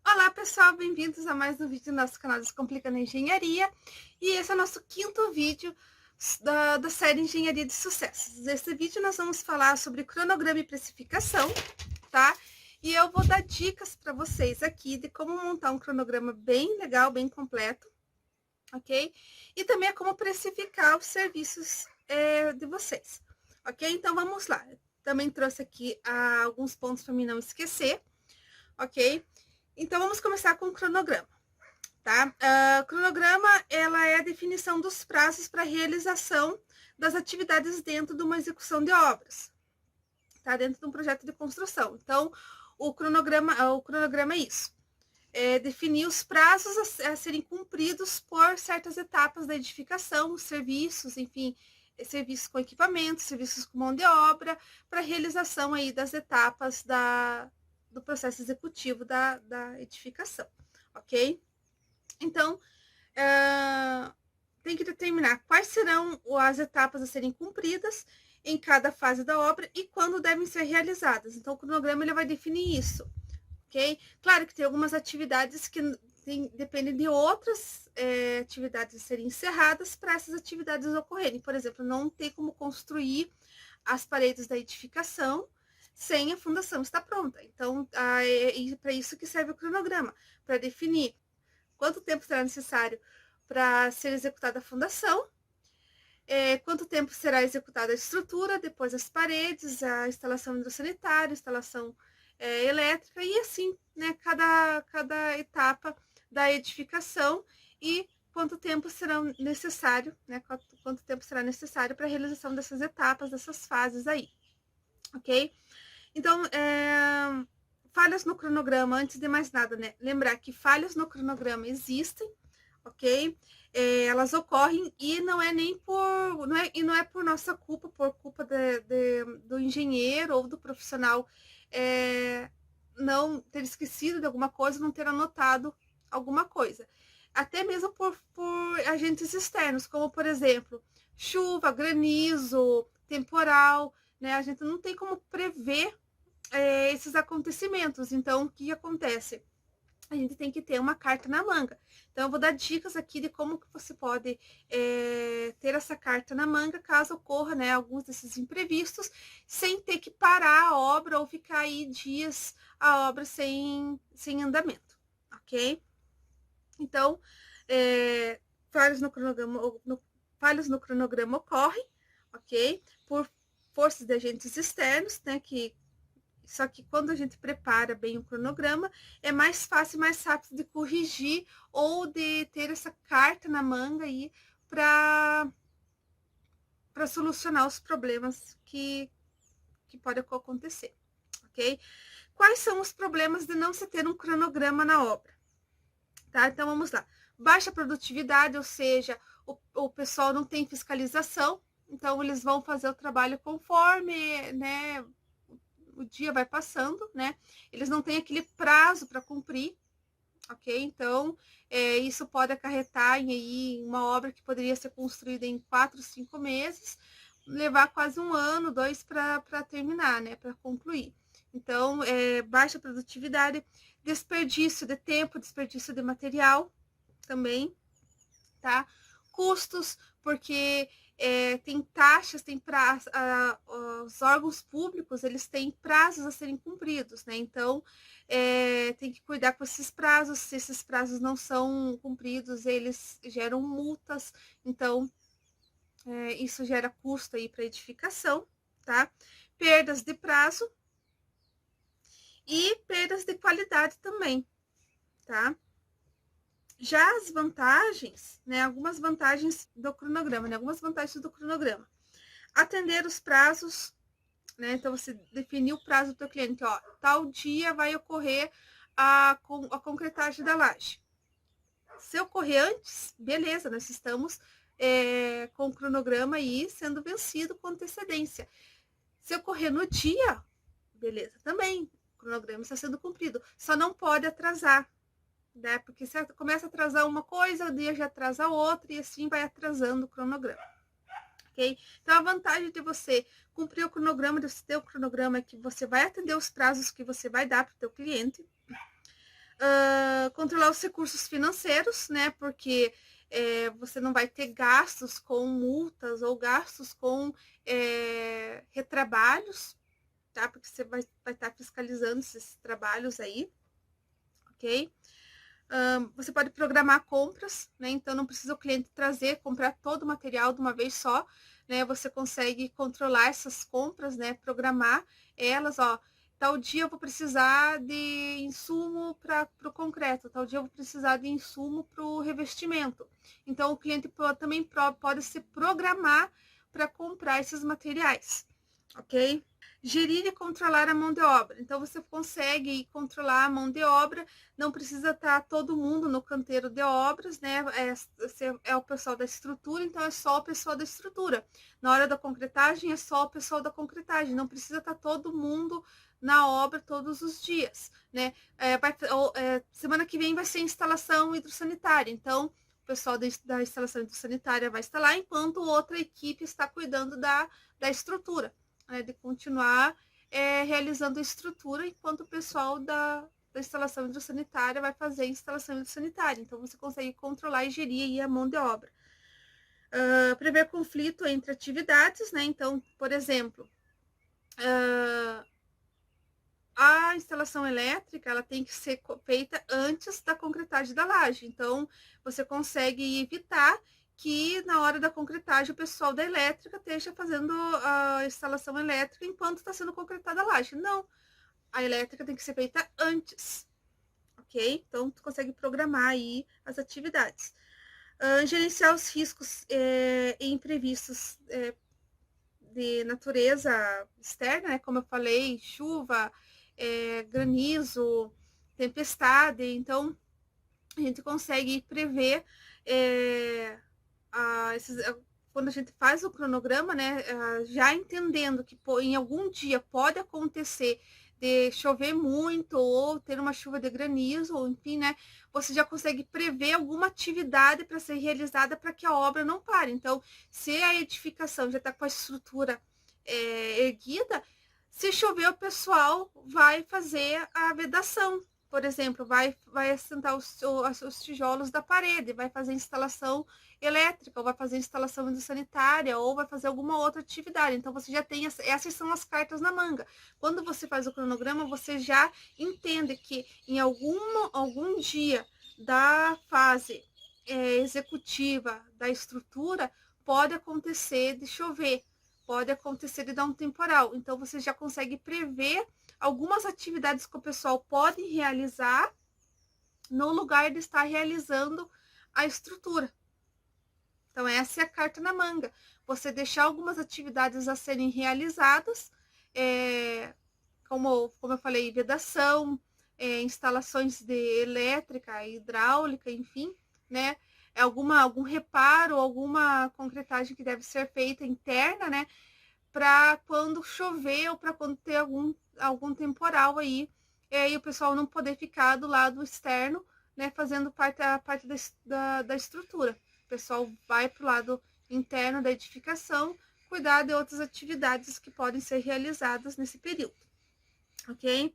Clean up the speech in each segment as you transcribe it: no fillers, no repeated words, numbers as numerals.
Olá pessoal, bem-vindos a mais um vídeo do nosso canal Descomplicando Engenharia. E esse é o nosso quinto vídeo da série Engenharia de Sucessos. Nesse vídeo nós vamos falar sobre cronograma e precificação, tá? E eu vou dar dicas para vocês aqui de como montar um cronograma bem legal, bem completo, ok? E também como precificar os serviços de vocês, ok? Então vamos lá. Também trouxe aqui alguns pontos para mim não esquecer, ok? Então, vamos começar com o cronograma, tá? Cronograma, ela é a definição dos prazos para realização das atividades dentro de uma execução de obras, tá? Dentro de um projeto de construção. Então, o cronograma é isso. É definir os prazos a serem cumpridos por certas etapas da edificação, serviços, enfim, serviços com equipamento, serviços com mão de obra, para realização aí das etapas do processo executivo da edificação, ok? Então, tem que determinar quais serão as etapas a serem cumpridas em cada fase da obra e quando devem ser realizadas. Então, o cronograma ele vai definir isso, ok? Claro que tem algumas atividades que dependem de outras atividades serem encerradas para essas atividades ocorrerem. Por exemplo, não tem como construir as paredes da edificação sem a fundação estar pronta. Então, é para isso que serve o cronograma, para definir quanto tempo será necessário para ser executada a fundação, quanto tempo será executada a estrutura, depois as paredes, a instalação hidrossanitária, instalação elétrica, e assim, né, cada etapa da edificação e quanto tempo será necessário, né, quanto tempo será necessário para a realização dessas etapas, dessas fases aí, ok? Então, falhas no cronograma, antes de mais nada, né? Lembrar que falhas no cronograma existem, ok? Elas ocorrem e não é nem não é por nossa culpa, por culpa do engenheiro ou do profissional não ter esquecido de alguma coisa, não ter anotado alguma coisa. Até mesmo por agentes externos, como, por exemplo, chuva, granizo, temporal, né? A gente não tem como prever esses acontecimentos. Então, o que acontece? A gente tem que ter uma carta na manga. Então, eu vou dar dicas aqui de como que você pode ter essa carta na manga, caso ocorra, né, alguns desses imprevistos, sem ter que parar a obra ou ficar aí dias a obra sem andamento, ok? Então, falhas no cronograma ocorrem, ok? Por forças de agentes externos, né, só que quando a gente prepara bem o cronograma, é mais fácil, mais rápido de corrigir ou de ter essa carta na manga aí para solucionar os problemas que podem acontecer, ok? Quais são os problemas de não se ter um cronograma na obra? Tá? Então, vamos lá. Baixa produtividade, ou seja, o pessoal não tem fiscalização, então eles vão fazer o trabalho conforme, né, o dia vai passando, né? Eles não têm aquele prazo para cumprir, ok? Então, isso pode acarretar em aí uma obra que poderia ser construída em 4, 5 meses, levar quase 1 ano, 2 para terminar, né? Para concluir. Então, baixa produtividade, desperdício de tempo, desperdício de material também, tá? Custos, porque tem taxas, tem prazos, os órgãos públicos, eles têm prazos a serem cumpridos, né? Então, tem que cuidar com esses prazos. Se esses prazos não são cumpridos, eles geram multas. Então, isso gera custo aí para edificação, tá? Perdas de prazo e perdas de qualidade também, tá? Já as vantagens, né, algumas vantagens do cronograma, né, algumas vantagens do cronograma. Atender os prazos, né, então você definir o prazo do teu cliente, ó, tal dia vai ocorrer a concretagem da laje. Se ocorrer antes, beleza, nós estamos com o cronograma aí sendo vencido com antecedência. Se ocorrer no dia, beleza, também, o cronograma está sendo cumprido, só não pode atrasar, né? Porque você começa a atrasar uma coisa, o dia já atrasa outra e assim vai atrasando o cronograma. Ok? Então, a vantagem de você cumprir o cronograma, de você ter o cronograma, é que você vai atender os prazos que você vai dar para o teu cliente. Controlar os recursos financeiros, né? Porque você não vai ter gastos com multas ou gastos com retrabalhos, tá? Porque você vai estar fiscalizando esses trabalhos aí, ok? Você pode programar compras, né? Então não precisa o cliente comprar todo o material de uma vez só, né? Você consegue controlar essas compras, né? Programar elas, ó. Tal dia eu vou precisar de insumo para o concreto, tal dia eu vou precisar de insumo para o revestimento. Então o cliente também pode se programar para comprar esses materiais, ok? Gerir e controlar a mão de obra. Então, você consegue controlar a mão de obra, não precisa estar todo mundo no canteiro de obras, né? É o pessoal da estrutura, então é só o pessoal da estrutura. Na hora da concretagem, é só o pessoal da concretagem, não precisa estar todo mundo na obra todos os dias, né? Semana que vem vai ser instalação hidrossanitária, então o pessoal da instalação hidrossanitária vai instalar, enquanto outra equipe está cuidando da estrutura. De continuar realizando a estrutura, enquanto o pessoal da instalação hidrossanitária vai fazer a instalação hidrossanitária. Então, você consegue controlar e gerir aí a mão de obra. Prever conflito entre atividades, né? Então, por exemplo, a instalação elétrica, ela tem que ser feita antes da concretagem da laje. Então, você consegue evitar que na hora da concretagem o pessoal da elétrica esteja fazendo a instalação elétrica enquanto está sendo concretada a laje. Não, a elétrica tem que ser feita antes, ok? Então, tu consegue programar aí as atividades. Gerenciar os riscos e imprevistos de natureza externa, né? Como eu falei, chuva, granizo, tempestade. Então, a gente consegue prever quando a gente faz o cronograma, né, já entendendo que em algum dia pode acontecer de chover muito ou ter uma chuva de granizo, ou enfim, né, você já consegue prever alguma atividade para ser realizada para que a obra não pare. Então, se a edificação já está com a estrutura erguida, se chover, o pessoal vai fazer a vedação. Por exemplo, vai assentar os tijolos da parede, vai fazer instalação elétrica, ou vai fazer instalação sanitária, ou vai fazer alguma outra atividade. Então, você já tem, essas são as cartas na manga. Quando você faz o cronograma, você já entende que em algum dia da fase executiva da estrutura, pode acontecer de chover, pode acontecer de dar um temporal. Então, você já consegue prever algumas atividades que o pessoal pode realizar no lugar de estar realizando a estrutura. Então, essa é a carta na manga. Você deixar algumas atividades a serem realizadas, como eu falei, vedação, instalações de elétrica, hidráulica, enfim, né? Algum reparo, alguma concretagem que deve ser feita interna, né? Para quando chover ou para quando ter algum temporal aí, e o pessoal não poder ficar do lado externo, né, fazendo a parte da estrutura. O pessoal vai para o lado interno da edificação, cuidar de outras atividades que podem ser realizadas nesse período, ok?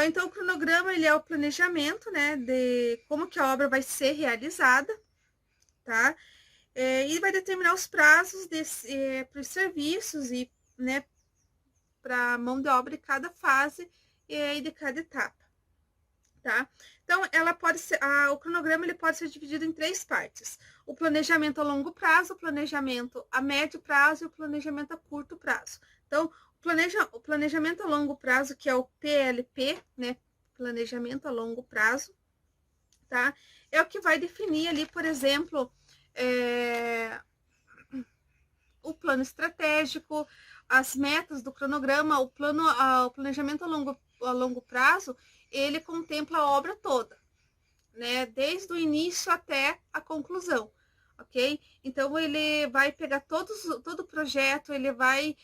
Então, o cronograma, ele é o planejamento, né, de como que a obra vai ser realizada, tá? E vai determinar os prazos para os serviços e, né, para a mão de obra de cada fase e de cada etapa, tá? Então, o cronograma ele pode ser dividido em 3 partes: o planejamento a longo prazo, o planejamento a médio prazo e o planejamento a curto prazo. Então, o planejamento a longo prazo, que é o PLP, né, planejamento a longo prazo, tá? É o que vai definir ali, por exemplo, o plano estratégico, as metas do cronograma. O planejamento a longo prazo, ele contempla a obra toda, né? Desde o início até a conclusão. ok? Então, ele vai pegar todo o projeto, ele vai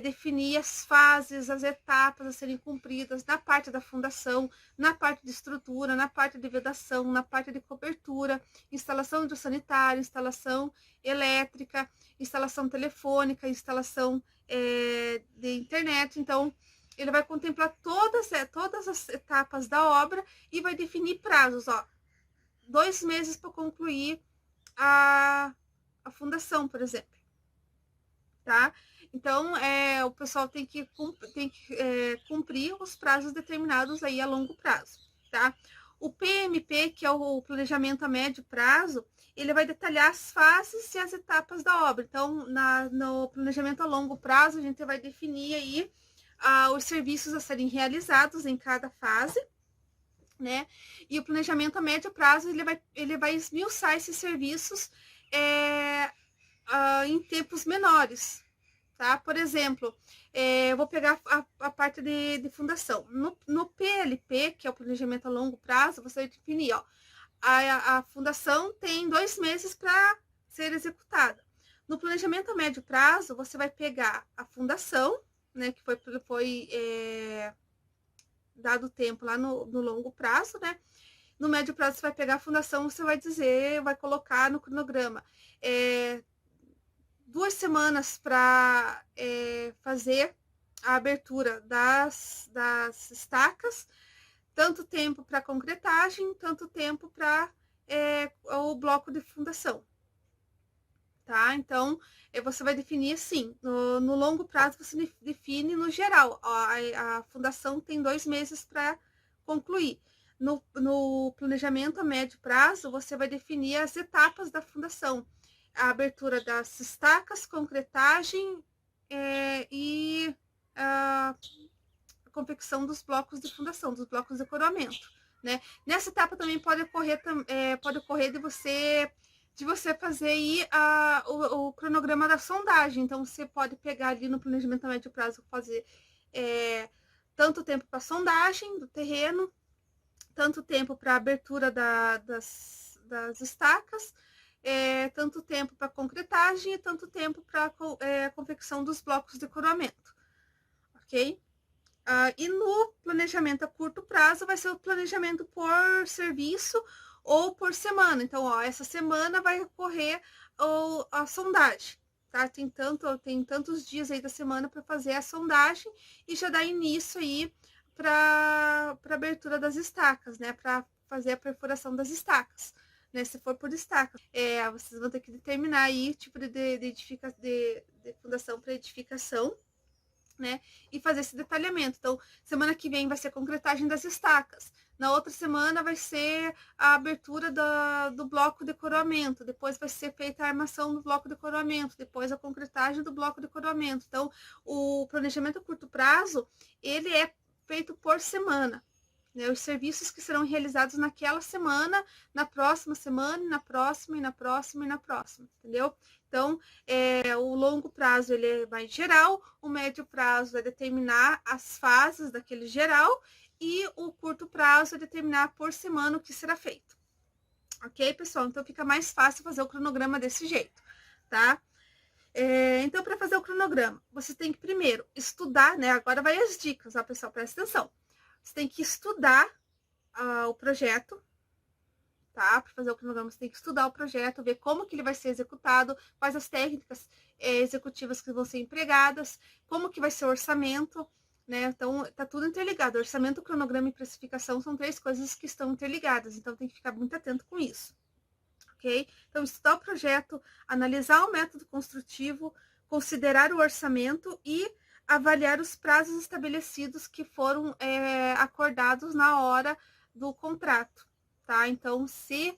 definir as fases, as etapas a serem cumpridas na parte da fundação, na parte de estrutura, na parte de vedação, na parte de cobertura, instalação hidrossanitária, instalação elétrica, instalação telefônica, instalação de internet. Então, ele vai contemplar todas as etapas da obra e vai definir prazos, ó, 2 meses para concluir a fundação, por exemplo, tá? Então, o pessoal tem que cumprir os prazos determinados aí a longo prazo, tá? O PMP, que é o planejamento a médio prazo, ele vai detalhar as fases e as etapas da obra. Então, no planejamento a longo prazo, a gente vai definir aí os serviços a serem realizados em cada fase, né? E o planejamento a médio prazo, ele vai esmiuçar esses serviços em tempos menores, tá? Por exemplo, eu vou pegar a parte de fundação. No PLP, que é o planejamento a longo prazo, você vai definir, ó, a fundação tem 2 meses para ser executada. No planejamento a médio prazo, você vai pegar a fundação, né, que foi dado tempo lá no longo prazo, né? No médio prazo, você vai pegar a fundação, você vai dizer, vai colocar no cronograma 2 semanas para fazer a abertura das estacas, tanto tempo para concretagem, tanto tempo para o bloco de fundação, tá? Então, você vai definir assim, no longo prazo você define no geral, a fundação tem 2 meses para concluir. No planejamento a médio prazo, você vai definir as etapas da fundação, a abertura das estacas, concretagem e a confecção dos blocos de fundação, dos blocos de coroamento, né? Nessa etapa também pode ocorrer de você fazer aí o cronograma da sondagem. Então, você pode pegar ali no planejamento a médio prazo, fazer tanto tempo para sondagem do terreno, tanto tempo para abertura das estacas, tanto tempo para concretagem e tanto tempo para confecção dos blocos de coroamento, ok? E no planejamento a curto prazo vai ser o planejamento por serviço ou por semana. Então, ó, essa semana vai ocorrer a sondagem, tá? Tem tantos dias aí da semana para fazer a sondagem e já dá início aí para abertura das estacas, né? Para fazer a perfuração das estacas, né? Se for por estaca, vocês vão ter que determinar aí tipo de fundação para edificação, né? E fazer esse detalhamento. Então, semana que vem vai ser a concretagem das estacas. Na outra semana vai ser a abertura do bloco de coroamento. Depois vai ser feita a armação do bloco de coroamento. Depois a concretagem do bloco de coroamento. Então, o planejamento a curto prazo, ele é feito por semana, né? Os serviços que serão realizados naquela semana, na próxima semana, na próxima, e na próxima, e na próxima, entendeu? Então, o longo prazo ele é mais geral, o médio prazo é determinar as fases daquele geral e o curto prazo é determinar por semana o que será feito. Ok, pessoal? Então, fica mais fácil fazer o cronograma desse jeito, tá? Então, para fazer o cronograma, você tem que primeiro estudar, né? Agora vai as dicas, ó, pessoal, presta atenção. Você tem que estudar o projeto, tá? Para fazer o cronograma, você tem que estudar o projeto, ver como que ele vai ser executado, quais as técnicas executivas que vão ser empregadas, como que vai ser o orçamento, né? Então, tá tudo interligado. Orçamento, cronograma e precificação são 3 coisas que estão interligadas, então tem que ficar muito atento com isso, ok? Então, estudar o projeto, analisar o método construtivo, considerar o orçamento e avaliar os prazos estabelecidos que foram acordados na hora do contrato, tá? Então, se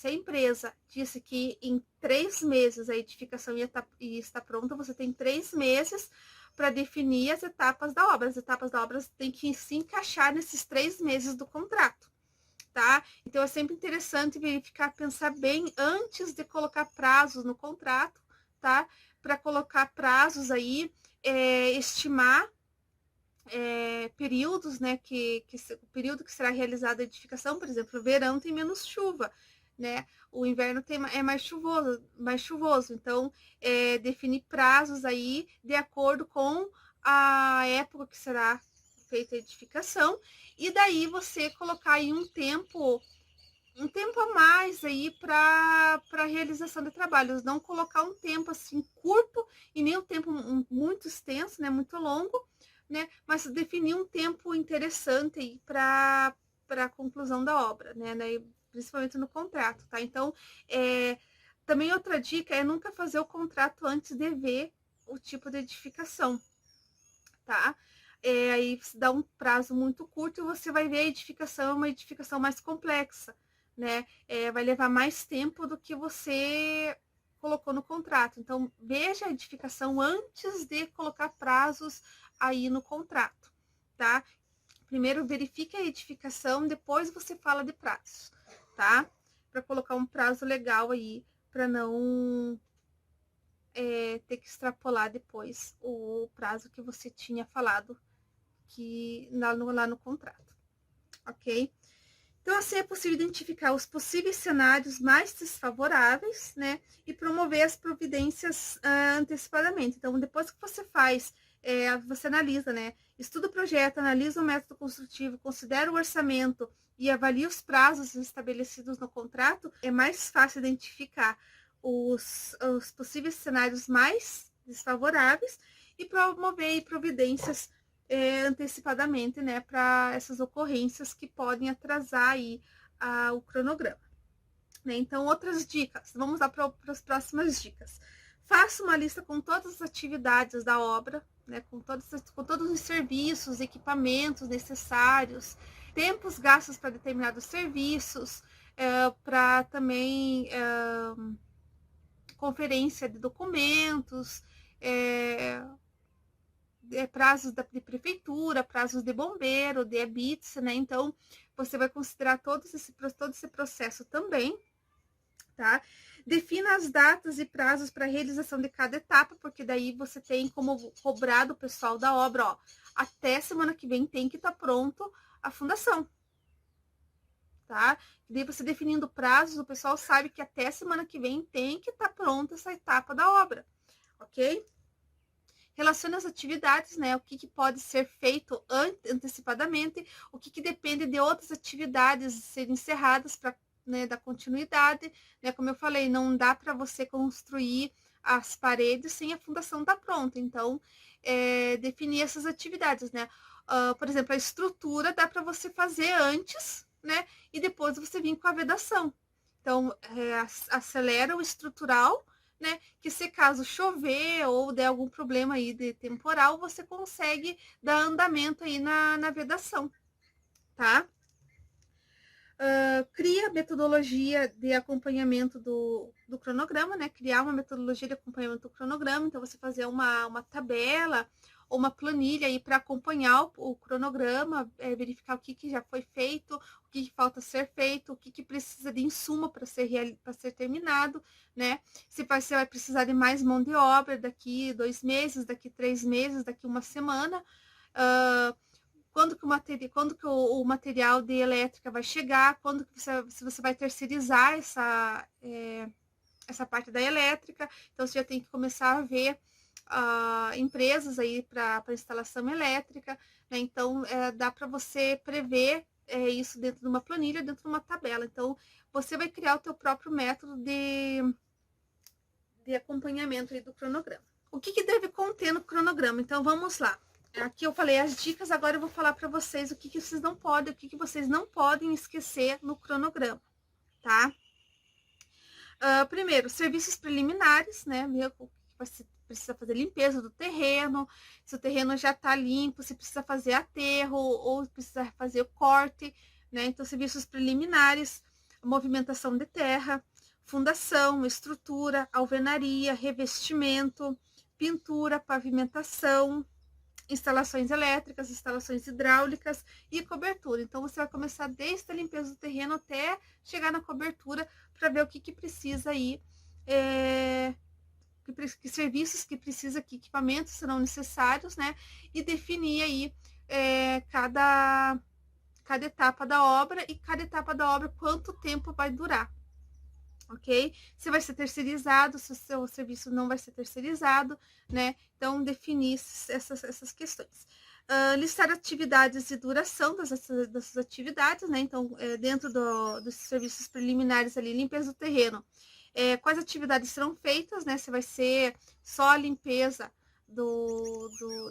a empresa disse que em 3 meses a edificação ia estar pronta, você tem 3 meses para definir as etapas da obra. As etapas da obra têm que se encaixar nesses 3 meses do contrato, tá? Então, é sempre interessante verificar, pensar bem antes de colocar prazos no contrato, tá? Para colocar prazos aí, estimar períodos, né? O período que será realizada a edificação, por exemplo, o verão tem menos chuva, né? O inverno é mais chuvoso, então definir prazos aí de acordo com a época que será feita a edificação, e daí você colocar aí um tempo a mais aí para realização de trabalhos, não colocar um tempo assim curto e nem um tempo muito extenso, né, muito longo, né, mas definir um tempo interessante aí para a conclusão da obra, né, principalmente no contrato, tá? Então, também outra dica é nunca fazer o contrato antes de ver o tipo de edificação, tá? Aí se dá um prazo muito curto e você vai ver a edificação, uma edificação mais complexa, né? Vai levar mais tempo do que você colocou no contrato. Então, veja a edificação antes de colocar prazos aí no contrato, tá? Primeiro verifique a edificação, depois você fala de prazos, tá? Para colocar um prazo legal aí, para não ter que extrapolar depois o prazo que você tinha falado lá no contrato, ok? Então, assim, é possível identificar os possíveis cenários mais desfavoráveis, né? E promover as providências antecipadamente. Então, depois que você faz, você analisa, né? Estuda o projeto, analisa o método construtivo, considera o orçamento e avalia os prazos estabelecidos no contrato, é mais fácil identificar os possíveis cenários mais desfavoráveis e promover providências antecipadamente, né, para essas ocorrências que podem atrasar aí o cronograma. Né? Então, outras dicas, vamos lá para as próximas dicas. Faça uma lista com todas as atividades da obra, né, com todos os serviços, equipamentos necessários, tempos gastos para determinados serviços, para também conferência de documentos, prazos de prefeitura, prazos de bombeiro, de EBITS, né? Então, você vai considerar todo esse processo também, tá? Defina as datas e prazos para realização de cada etapa, porque daí você tem como cobrar do pessoal da obra, ó, até semana que vem tem que estar pronto a fundação, tá? E daí você definindo prazos, o pessoal sabe que até semana que vem tem que estar pronta essa etapa da obra, ok? Relaciona as atividades, né? O que pode ser feito antecipadamente, o que depende de outras atividades serem encerradas para, né, dar continuidade, né? Como eu falei, não dá para você construir as paredes sem a fundação estar pronta. Então, definir essas atividades, né? Por exemplo, a estrutura dá para você fazer antes, né? E depois você vir com a vedação. Então, acelera o estrutural, né, que se caso chover ou der algum problema aí de temporal, você consegue dar andamento aí na vedação, tá? Cria metodologia de acompanhamento do cronograma, né? Criar uma metodologia de acompanhamento do cronograma, então você fazer uma tabela ou uma planilha aí para acompanhar o cronograma, verificar o que já foi feito, o que falta ser feito, o que precisa de insumo para ser terminado, né? Se você vai precisar de mais mão de obra daqui 2 meses, daqui 3 meses, daqui uma semana, quando que o material de elétrica vai chegar, quando que você vai terceirizar essa parte da elétrica, então você já tem que começar a ver empresas aí para instalação elétrica, né? Então dá para você prever isso dentro de uma planilha, dentro de uma tabela. Então você vai criar o teu próprio método de acompanhamento aí do cronograma. O que deve conter no cronograma? Então vamos lá. Aqui eu falei as dicas, agora eu vou falar para vocês o que vocês não podem, o que vocês não podem esquecer no cronograma, tá? Primeiro, serviços preliminares, né? Você precisa fazer limpeza do terreno, se o terreno já está limpo, se precisa fazer aterro ou precisa fazer o corte, né? Então, serviços preliminares, movimentação de terra, fundação, estrutura, alvenaria, revestimento, pintura, pavimentação, instalações elétricas, instalações hidráulicas e cobertura. Então, você vai começar desde a limpeza do terreno até chegar na cobertura para ver o que precisa aí, que serviços que precisa, que equipamentos serão necessários, né? E definir aí cada etapa da obra e cada etapa da obra quanto tempo vai durar, ok? Se vai ser terceirizado, se o seu serviço não vai ser terceirizado, né? Então, definir essas questões. Listar atividades e duração dessas atividades, né? Então, dentro dos serviços preliminares ali, limpeza do terreno, quais atividades serão feitas, né? Se vai ser só a limpeza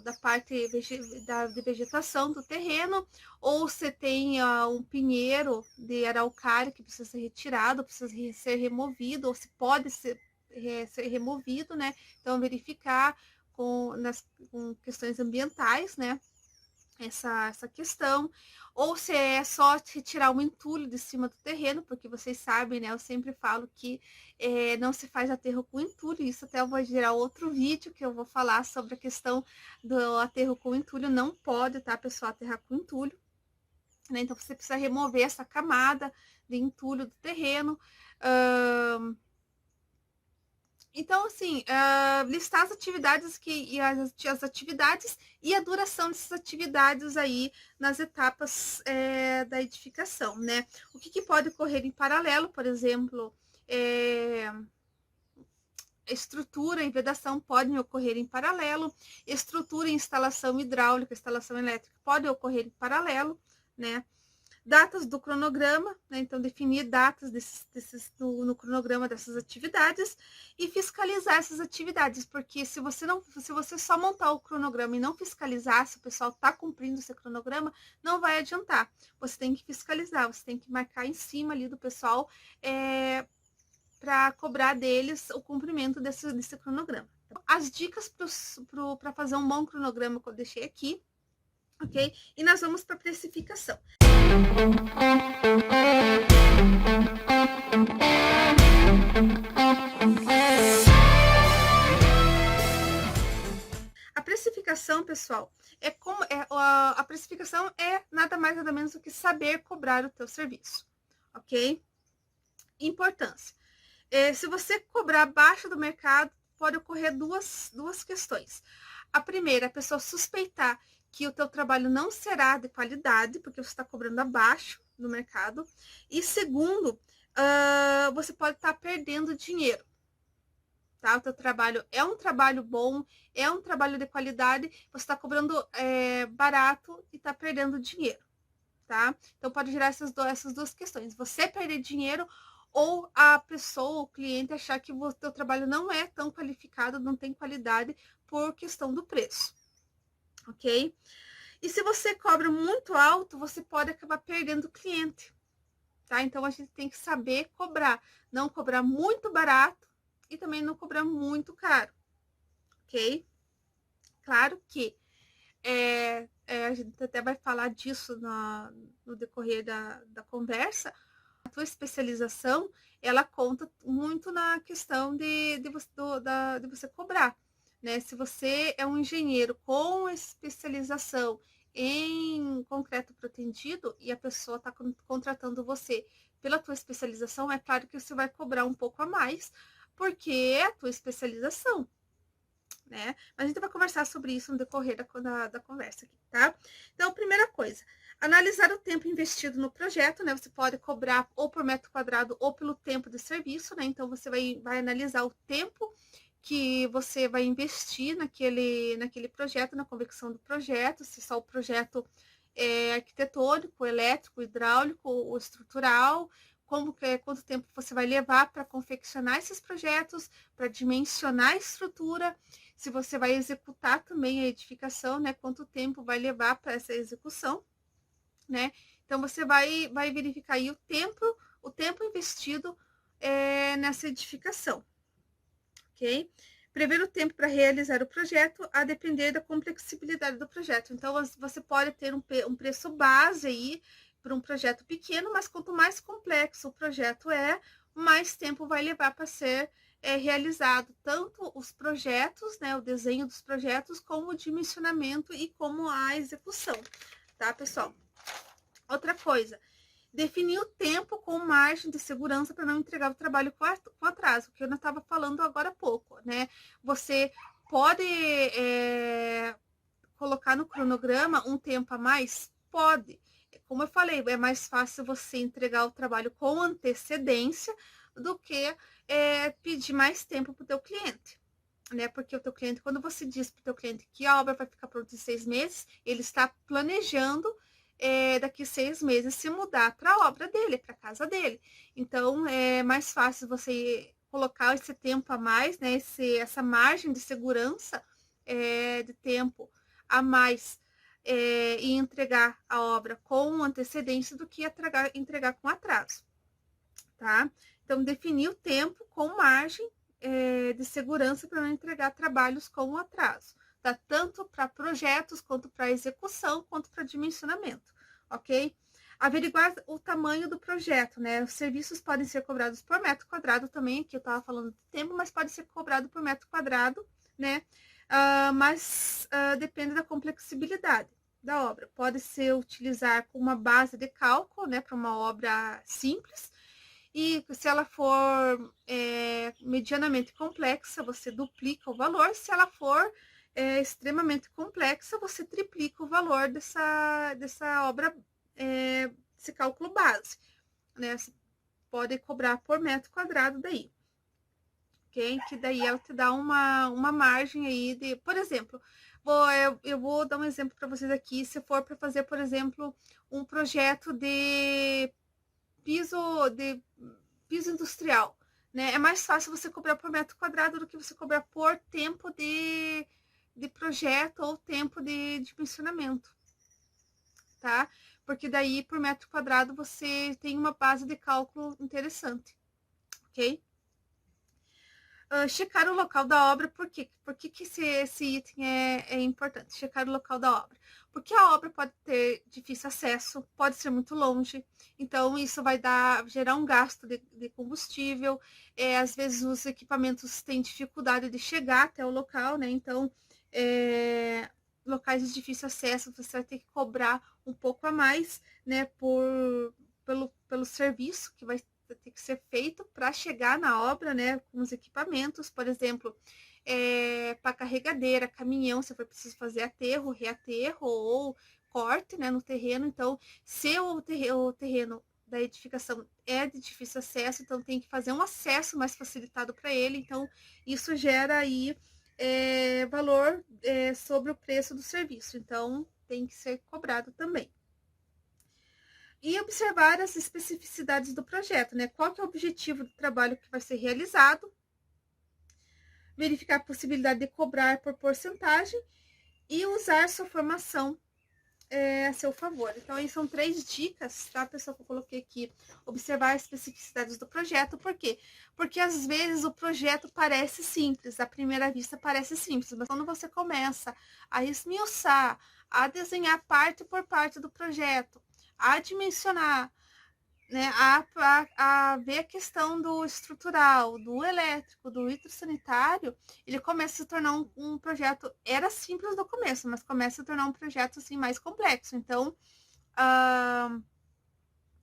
da parte de vegetação do terreno, ou se tem um pinheiro de araucária que precisa ser retirado, precisa ser removido, ou se pode ser removido, né? Então, verificar com questões ambientais, né? Essa questão, ou se é só retirar um entulho de cima do terreno, porque vocês sabem, né? Eu sempre falo que não se faz aterro com entulho, isso até eu vou gerar outro vídeo que eu vou falar sobre a questão do aterro com entulho, não pode, tá, pessoal, aterrar com entulho, né? Então você precisa remover essa camada de entulho do terreno. Então, assim, listar as atividades as atividades e a duração dessas atividades aí nas etapas da edificação, né? O que pode ocorrer em paralelo, por exemplo, estrutura e vedação podem ocorrer em paralelo, estrutura e instalação hidráulica, instalação elétrica podem ocorrer em paralelo, né? Datas do cronograma, né? Então definir datas no cronograma dessas atividades e fiscalizar essas atividades, porque se você só montar o cronograma e não fiscalizar se o pessoal está cumprindo esse cronograma, não vai adiantar. Você tem que fiscalizar, você tem que marcar em cima ali do pessoal para cobrar deles o cumprimento desse cronograma. As dicas para fazer um bom cronograma que eu deixei aqui, ok? E nós vamos para a precificação. A precificação, pessoal, a precificação é nada mais nada menos do que saber cobrar o teu serviço, ok? Importância. Se você cobrar abaixo do mercado, pode ocorrer duas questões. A primeira, a pessoa suspeitar que o teu trabalho não será de qualidade, porque você está cobrando abaixo do mercado. E segundo, você pode estar perdendo dinheiro. Tá? O teu trabalho é um trabalho bom, é um trabalho de qualidade, você está cobrando barato e está perdendo dinheiro. Tá? Então, pode gerar essas duas questões. Você perder dinheiro ou a pessoa, o cliente, achar que o teu trabalho não é tão qualificado, não tem qualidade por questão do preço. Ok? E se você cobra muito alto, você pode acabar perdendo o cliente. Tá? Então, a gente tem que saber cobrar. Não cobrar muito barato e também não cobrar muito caro. Ok? Claro que a gente até vai falar disso no decorrer da conversa. A tua especialização, ela conta muito na questão de você cobrar, né? Se você é um engenheiro com especialização em concreto protendido e a pessoa está contratando você pela tua especialização, é claro que você vai cobrar um pouco a mais, porque é a tua especialização, né? Mas a gente vai conversar sobre isso no decorrer da conversa aqui, tá? Então, primeira coisa, analisar o tempo investido no projeto, né? Você pode cobrar ou por metro quadrado ou pelo tempo de serviço, né? Então, você vai analisar o tempo que você vai investir naquele projeto, na convecção do projeto, se só o projeto é arquitetônico, elétrico, hidráulico ou estrutural, quanto tempo você vai levar para confeccionar esses projetos, para dimensionar a estrutura, se você vai executar também a edificação, né? Quanto tempo vai levar para essa execução, né? Então, você vai verificar aí o tempo investido nessa edificação, ok? Prever o tempo para realizar o projeto a depender da complexibilidade do projeto. Então, você pode ter um preço base aí para um projeto pequeno, mas quanto mais complexo o projeto mais tempo vai levar para ser realizado, tanto os projetos, né, o desenho dos projetos, como o dimensionamento e como a execução, tá, pessoal? Outra coisa, definir o tempo com margem de segurança para não entregar o trabalho com atraso, que eu não estava falando agora há pouco, né? Você pode colocar no cronograma um tempo a mais? Pode. Como eu falei, é mais fácil você entregar o trabalho com antecedência do que pedir mais tempo para o teu cliente. Né? Porque o teu cliente, quando você diz para o teu cliente que a obra vai ficar pronta em 6 meses, ele está planejando daqui 6 meses se mudar para a obra dele, para a casa dele. Então, é mais fácil você colocar esse tempo a mais, né? Essa margem de segurança de tempo a mais e entregar a obra com antecedência do que entregar com atraso, tá? Então, definir o tempo com margem de segurança para não entregar trabalhos com atraso, tá? Tanto para projetos, quanto para execução, quanto para dimensionamento, ok? Averiguar o tamanho do projeto, né? Os serviços podem ser cobrados por metro quadrado também, aqui eu estava falando de tempo, mas pode ser cobrado por metro quadrado, né? Mas depende da complexibilidade da obra. Pode ser utilizar como uma base de cálculo, né, para uma obra simples, e se ela for medianamente complexa, você duplica o valor. Se ela for extremamente complexa, você triplica o valor dessa obra, desse cálculo base. Né? Você pode cobrar por metro quadrado daí. Okay? Que daí ela te dá uma margem aí de, por exemplo, eu vou dar um exemplo para vocês aqui, se for para fazer, por exemplo, um projeto de piso industrial, né? É mais fácil você cobrar por metro quadrado do que você cobrar por tempo de projeto ou tempo de dimensionamento, tá? Porque daí, por metro quadrado, você tem uma base de cálculo interessante, ok? Checar o local da obra, por quê? Por que esse item é importante? Checar o local da obra. Porque a obra pode ter difícil acesso, pode ser muito longe, então isso vai gerar um gasto de combustível, às vezes os equipamentos têm dificuldade de chegar até o local, né? Então, locais de difícil acesso, você vai ter que cobrar um pouco a mais, né, pelo serviço que vai ter que ser feito para chegar na obra, né, com os equipamentos, por exemplo, para carregadeira, caminhão, se for preciso fazer aterro, reaterro ou corte, né, no terreno. Então, se o terreno da edificação é de difícil acesso, então tem que fazer um acesso mais facilitado para ele. Então, isso gera aí valor sobre o preço do serviço. Então, tem que ser cobrado também. E observar as especificidades do projeto, né? Qual que é o objetivo do trabalho que vai ser realizado, verificar a possibilidade de cobrar por porcentagem e usar sua formação a seu favor. Então, aí são 3 dicas, tá, pessoal, que eu coloquei aqui. Observar as especificidades do projeto. Por quê? Porque, às vezes, o projeto parece simples, à primeira vista parece simples, mas quando você começa a esmiuçar, a desenhar parte por parte do projeto, a dimensionar, né, a ver a questão do estrutural, do elétrico, do hidrossanitário, ele começa a se tornar um projeto, era simples no começo, mas começa a tornar um projeto assim mais complexo. Então,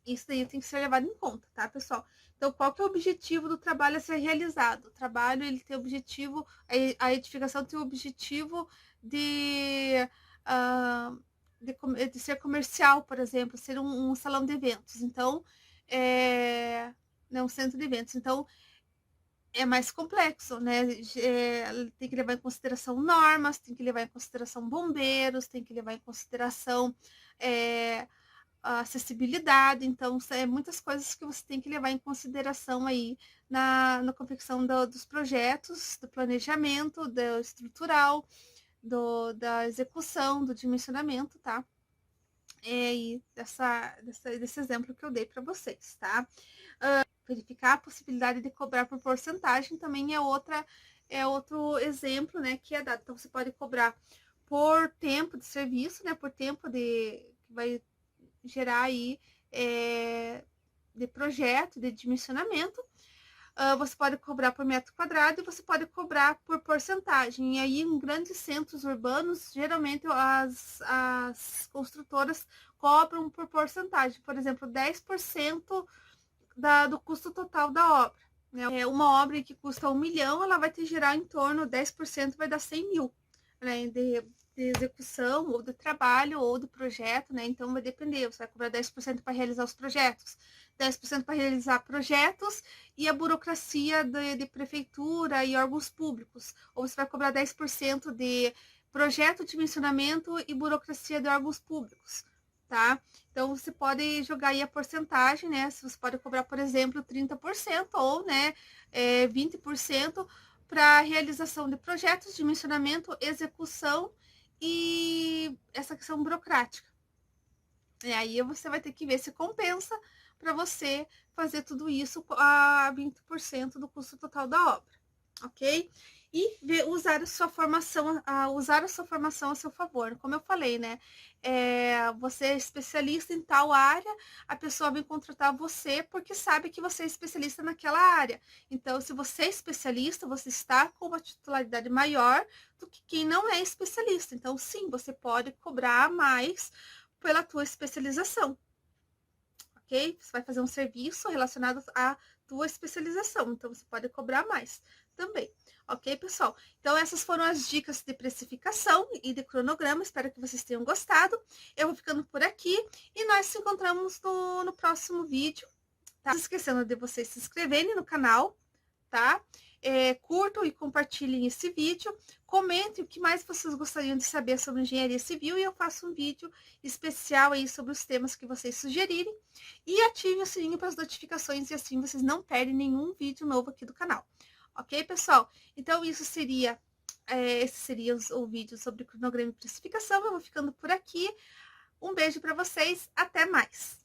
isso daí tem que ser levado em conta, tá, pessoal? Então, qual que é o objetivo do trabalho a ser realizado? O trabalho, ele tem o objetivo, a edificação tem o objetivo de ser comercial, por exemplo, ser um salão de eventos. Então, um centro de eventos. Então, é mais complexo, né? Tem que levar em consideração normas, tem que levar em consideração bombeiros, tem que levar em consideração a acessibilidade. Então, muitas coisas que você tem que levar em consideração aí na confecção dos projetos, do planejamento, do estrutural, da execução, do dimensionamento, tá? E desse exemplo que eu dei para vocês, tá? Verificar a possibilidade de cobrar por porcentagem também é outro exemplo, né, que é dado. Então, você pode cobrar por tempo de serviço, né, por tempo que vai gerar aí de projeto, de dimensionamento. Você pode cobrar por metro quadrado e você pode cobrar por porcentagem. E aí, em grandes centros urbanos, geralmente as construtoras cobram por porcentagem. Por exemplo, 10% do custo total da obra. Né? Uma obra que custa 1 milhão, ela vai te gerar em torno, 10% vai dar 100 mil, né, de execução, ou do trabalho, ou do projeto, né? Então, vai depender, você vai cobrar 10% para realizar os projetos, 10% para realizar projetos e a burocracia de prefeitura e órgãos públicos. Ou você vai cobrar 10% de projeto, dimensionamento e burocracia de órgãos públicos, tá? Então, você pode jogar aí a porcentagem, né? Se você pode cobrar, por exemplo, 30% ou, né, 20% para realização de projetos, dimensionamento, execução e essa questão burocrática. E aí você vai ter que ver se compensa para você fazer tudo isso a 20% do custo total da obra, ok? E usar a sua formação a seu favor. Como eu falei, né? Você é especialista em tal área, a pessoa vem contratar você porque sabe que você é especialista naquela área. Então, se você é especialista, você está com uma titularidade maior do que quem não é especialista. Então, sim, você pode cobrar mais pela tua especialização, ok? Você vai fazer um serviço relacionado à tua especialização, então você pode cobrar mais também, ok, pessoal? Então, essas foram as dicas de precificação e de cronograma, espero que vocês tenham gostado. Eu vou ficando por aqui e nós nos encontramos no próximo vídeo, tá? Não esquecendo de vocês se inscreverem no canal, tá? Curtam e compartilhem esse vídeo, comentem o que mais vocês gostariam de saber sobre engenharia civil e eu faço um vídeo especial aí sobre os temas que vocês sugerirem e ativem o sininho para as notificações e assim vocês não perdem nenhum vídeo novo aqui do canal, ok, pessoal? Então, esse seria o vídeo sobre cronograma e precificação. Eu vou ficando por aqui. Um beijo para vocês, até mais!